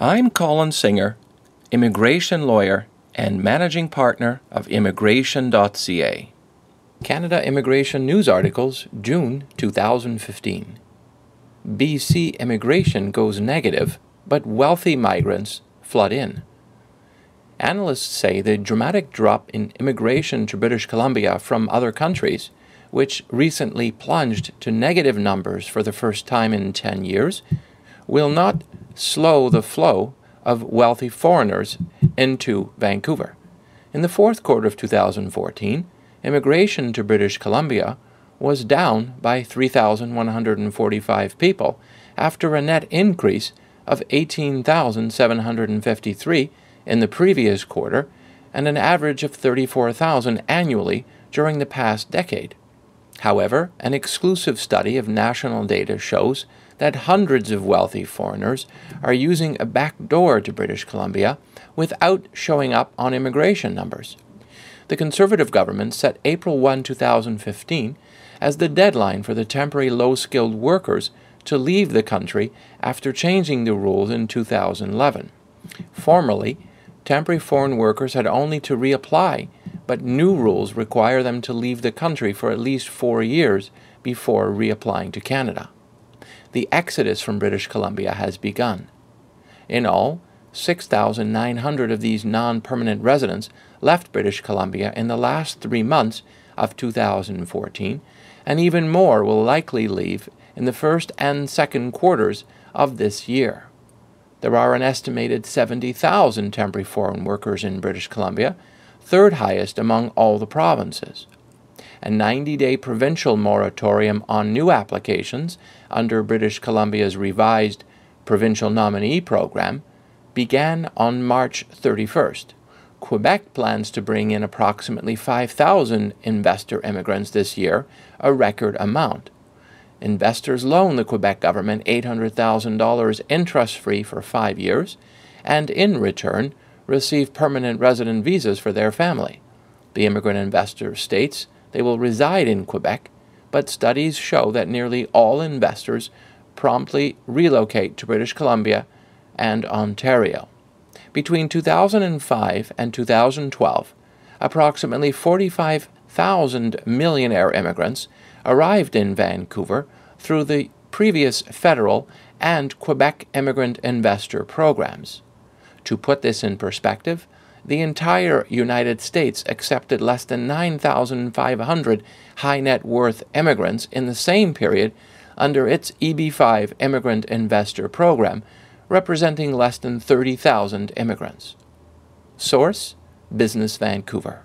I'm Colin Singer, immigration lawyer and managing partner of Immigration.ca. Canada Immigration News Articles, June 2015. BC immigration goes negative, but wealthy migrants flood in. Analysts say the dramatic drop in immigration to British Columbia from other countries, which recently plunged to negative numbers for the first time in 10 years, will not slow the flow of wealthy foreigners into Vancouver. In the fourth quarter of 2014, immigration to British Columbia was down by 3,145 people after a net increase of 18,753 in the previous quarter and an average of 34,000 annually during the past decade. However, an exclusive study of national data shows that hundreds of wealthy foreigners are using a back door to British Columbia without showing up on immigration numbers. The Conservative government set April 1, 2015 as the deadline for the temporary low-skilled workers to leave the country after changing the rules in 2011. Formerly, temporary foreign workers had only to reapply, but new rules require them to leave the country for at least 4 years before reapplying to Canada. The exodus from British Columbia has begun. In all, 6,900 of these non-permanent residents left British Columbia in the last 3 months of 2014, and even more will likely leave in the first and second quarters of this year. There are an estimated 70,000 temporary foreign workers in British Columbia, third highest among all the provinces. A 90-day provincial moratorium on new applications under British Columbia's revised provincial nominee program began on March 31st. Quebec plans to bring in approximately 5,000 investor immigrants this year, a record amount. Investors loan the Quebec government $800,000 interest-free for 5 years, and in return receive permanent resident visas for their family. The immigrant investor states they will reside in Quebec, but studies show that nearly all investors promptly relocate to British Columbia and Ontario. Between 2005 and 2012, approximately 45,000 millionaire immigrants arrived in Vancouver through the previous federal and Quebec immigrant investor programs. To put this in perspective, the entire United States accepted less than 9,500 high net worth immigrants in the same period under its EB-5 immigrant investor program, representing less than 30,000 immigrants. Source: Business Vancouver.